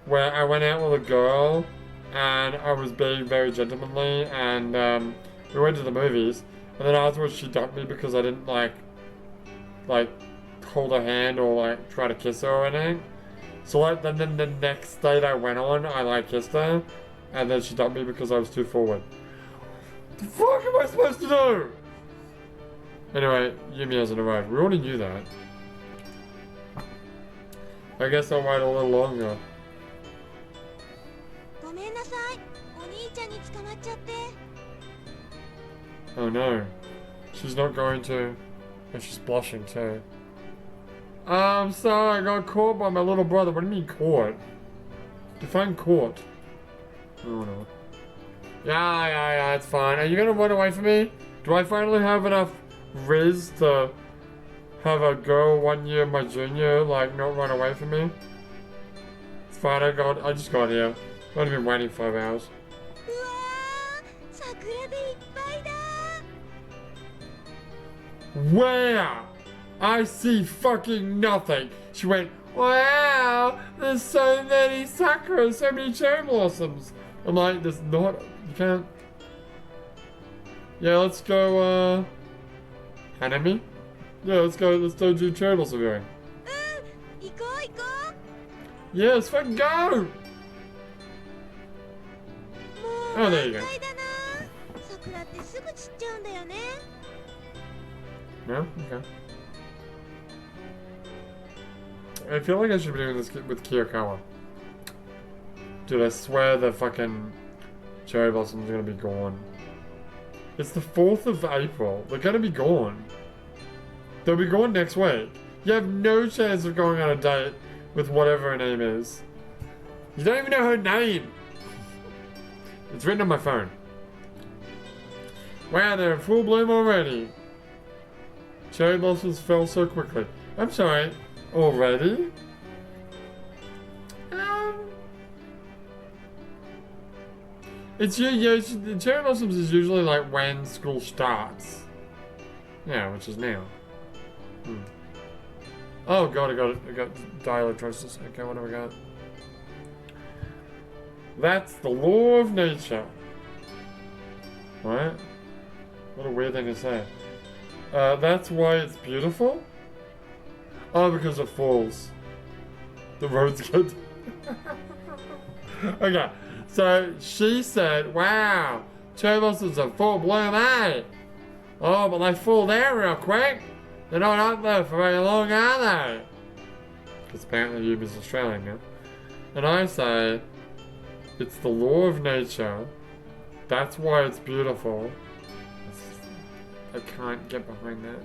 where I went out with a girl, and I was being very gentlemanly, and we went to the movies, and then afterwards she dumped me because I didn't like hold her hand or like try to kiss her or anything. So like then the next date I went on, I like kissed her, and then she dumped me because I was too forward. The fuck am I supposed to do? Anyway, Yumi hasn't arrived. We already knew that. I guess I'll wait a little longer. Oh no. She's not going to. And she's blushing too. I'm sorry, I got caught by my little brother. What do you mean caught? Define caught. Oh no. Yeah, it's fine. Are you gonna run away from me? Do I finally have enough riz to have a girl 1 year my junior, like, not run away from me? It's fine, I just got here. I've only been waiting 5 hours. Where? I see fucking nothing. She went, wow, there's so many sakura, so many cherry blossoms. I'm like, there's not, you can't. Yeah, let's go, Hanami? Yeah, let's do cherry blossom viewing. Yeah, let's fucking go! Oh, there you go. No? Okay. I feel like I should be doing this with Kiyokawa. Dude, I swear the fucking cherry blossoms are gonna be gone. It's the 4th of April. They're gonna be gone. They'll be gone next week. You have no chance of going on a date with whatever her name is. You don't even know her name. It's written on my phone. Wow, they're in full bloom already. Cherry blossoms fell so quickly. I'm sorry, already? Cherry blossoms is usually like when school starts. Yeah, which is now. Oh god, I got dielectrosis. Okay, what do we got? That's the law of nature. Right? What a weird thing to say. That's why it's beautiful? Oh, because it falls. The road's good. Okay, so she said, wow, cherry blossoms are full bloom, eh? Oh, but they fall down real quick. They're not up there for very long, are they? Because apparently Yumi's Australian now. And I say, it's the law of nature. That's why it's beautiful. I can't get behind that.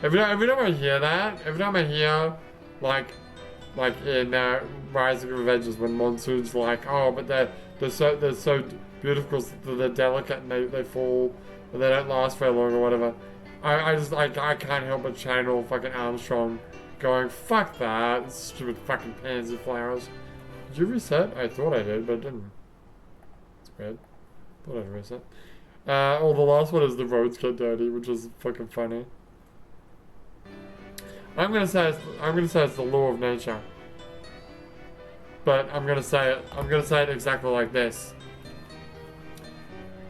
Every time I hear that, every time I hear, like in Rising of Avengers when Monsoon's like, oh, but they're so beautiful, they're delicate and they fall, and they don't last very long or whatever. I can't help but channel fucking Armstrong going, fuck that, stupid fucking pansy flowers. Did you reset? I thought I did, but I didn't. It's weird. Thought I'd reset. Oh, the last one is the roads get dirty, which is fucking funny. I'm gonna say it's the law of nature. But I'm gonna say it exactly like this.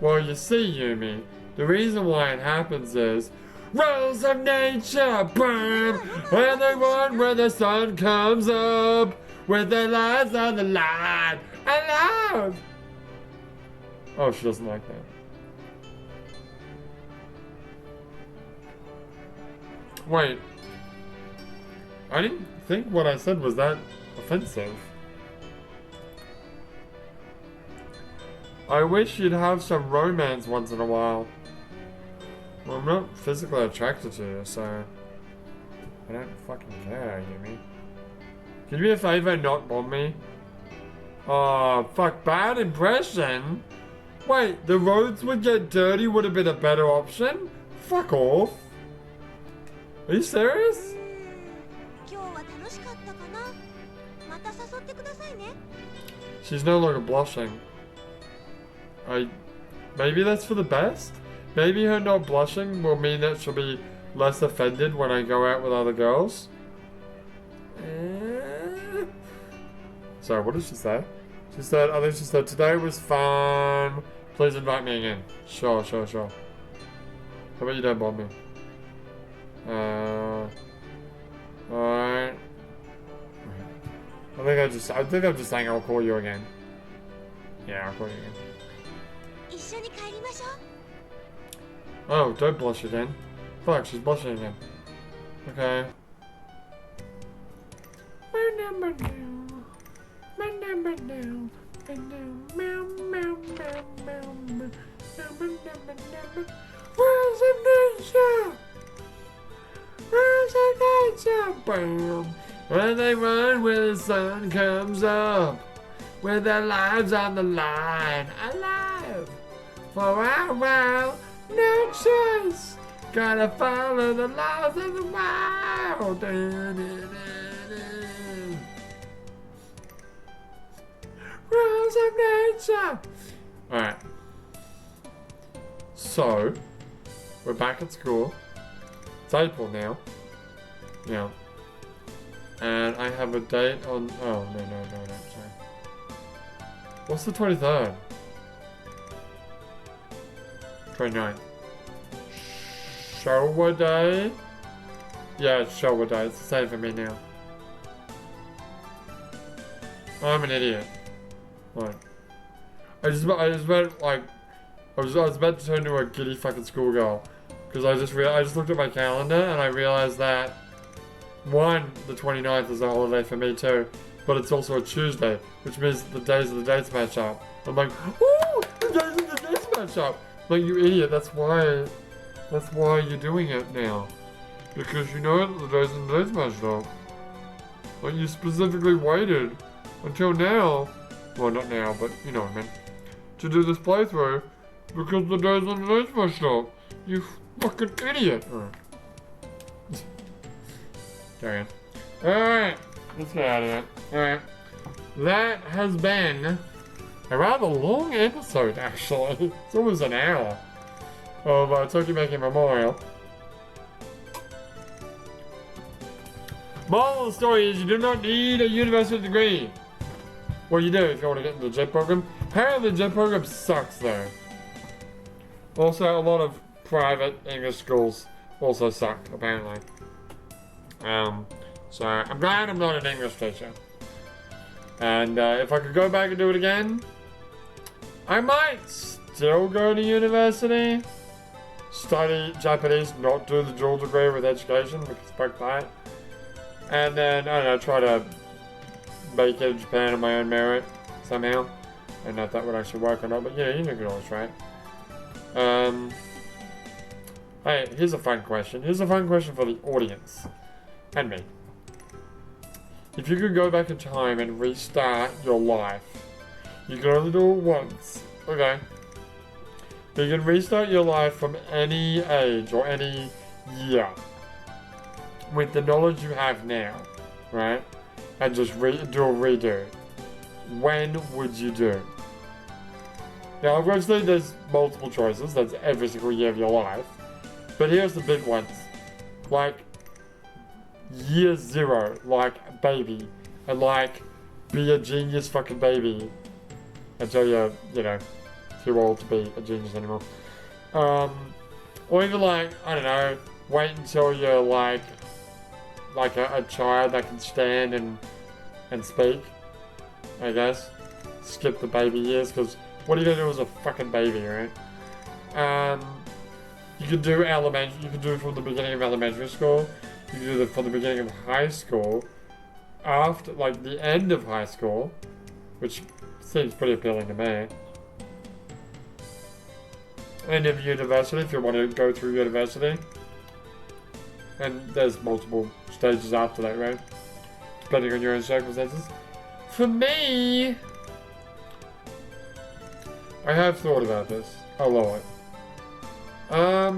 Well, you see, Yumi, the reason why it happens is rules of nature, boom, and the one where the sun comes up with the lights on the line, alive. Oh, she doesn't like that. Wait. I didn't think what I said was that offensive. I wish you'd have some romance once in a while. Well, I'm not physically attracted to you, so I don't fucking care, you get me? Can you do me a favor and not bomb me? Oh, fuck, bad impression? Wait, the roads would get dirty would have been a better option? Fuck off. Are you serious? She's no longer blushing. Maybe that's for the best? Maybe her not blushing will mean that she'll be less offended when I go out with other girls? Sorry, what did she say? She said, I think she said, today was fun. Please invite me again. Sure. How about you don't bomb me? Alright. I think I'm just saying I'll call you again. Yeah, I'll call you again. Oh, don't blush again. Fuck, she's blushing again. Okay. When they run where the sun comes up, with their lives on the line, alive for a while, no choice, gotta follow the laws of the wild. Rules of nature. Alright. So, we're back at school. It's April now. Yeah. And I have a date on... Oh, no, sorry. What's the 23rd? 29th. Shower day? Yeah, it's shower day. It's the same for me now. I'm an idiot. What? I was about to turn into a giddy fucking schoolgirl. Because I just looked at my calendar and I realized that the 29th is a holiday for me too, but it's also a Tuesday, which means the days of the dates match up. I'm like, ooh, the days of the dates match up. Like, you idiot, that's why you're doing it now. Because you know that the days of the dates matched up. Like, you specifically waited until now, well, not now, but you know what I meant, to do this playthrough, because the days of the dates matched up. You fucking idiot. Carry on. Alright, let's get out of that. Alright. That has been a rather long episode, actually. It's almost an hour of Tokimeki Memorial. Moral of the story is you do not need a university degree. Well, you do if you want to get into the JET program. Apparently the JET program sucks, though. Also, a lot of private English schools also suck, apparently. So I'm glad I'm not an English teacher. And if I could go back and do it again, I might still go to university, study Japanese, not do the dual degree with education, because fuck that. And then, I don't know, try to make it in Japan on my own merit, somehow. I don't know if that would actually work or not, but yeah, you can always try it. Hey, here's a fun question. Here's a fun question for the audience. And me. If you could go back in time and restart your life, you can only do it once, okay? But you can restart your life from any age or any year with the knowledge you have now, right? And just do a redo. When would you do? Now, obviously, there's multiple choices. That's every single year of your life. But here's the big ones. Like, year 0, like baby, and like be a genius fucking baby until you're, you know, too old to be a genius anymore. Or even like, I don't know, wait until you're like a child that can stand and speak, I guess. Skip the baby years, because what are you gonna do as a fucking baby, right? You can do elementary. You can do it from the beginning of elementary school. You can do it from the beginning of high school. After, like, the end of high school, which seems pretty appealing to me. End of university, if you want to go through university. And there's multiple stages after that, right? Depending on your own circumstances. For me, I have thought about this a lot. I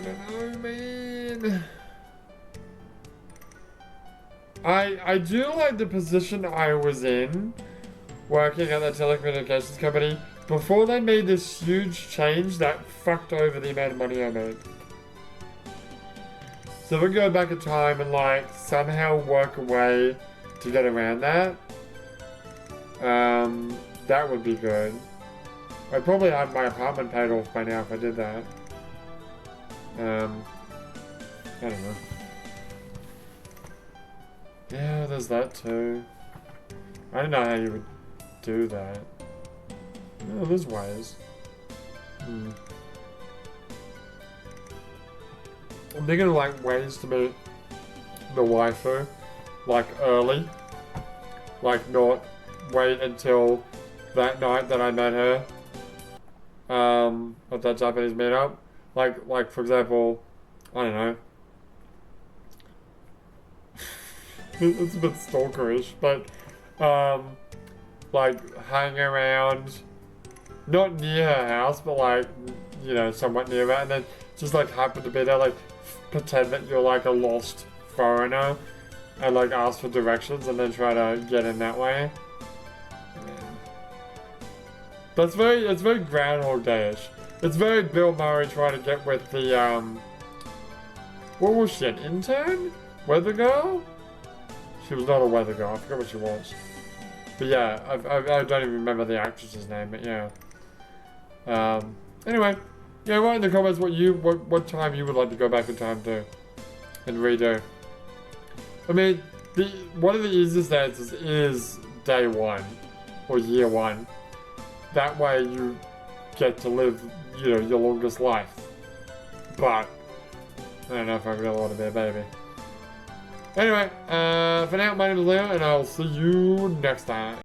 don't know, man. I do like the position I was in working at the telecommunications company before they made this huge change that fucked over the amount of money I made. So if we go back in time and like somehow work a way to get around that, that would be good. I'd probably have my apartment paid off by now if I did that. I don't know. Yeah, there's that too. I don't know how you would do that. No, there's ways. I'm thinking of like ways to meet the waifu, like early, like not wait until that night that I met her, at that Japanese meetup. Like for example, I don't know. It's a bit stalkerish, but like hang around, not near her house, but like, you know, somewhat near her, and then just like happen to be there, like pretend that you're like a lost foreigner, and like ask for directions, and then try to get in that way. But it's very Groundhog Day-ish. It's very Bill Murray trying to get with the what was she, an intern? Weather girl? She was not a weather girl, I forgot what she was. But yeah, I don't even remember the actress's name, but yeah. Anyway, yeah, write in the comments what time you would like to go back in time to and redo. I mean, one of the easiest answers is day one or year one. That way you get to live, you know, your longest life. But I don't know if I really want to be a baby. Anyway, for now, my name is Leo, and I'll see you next time.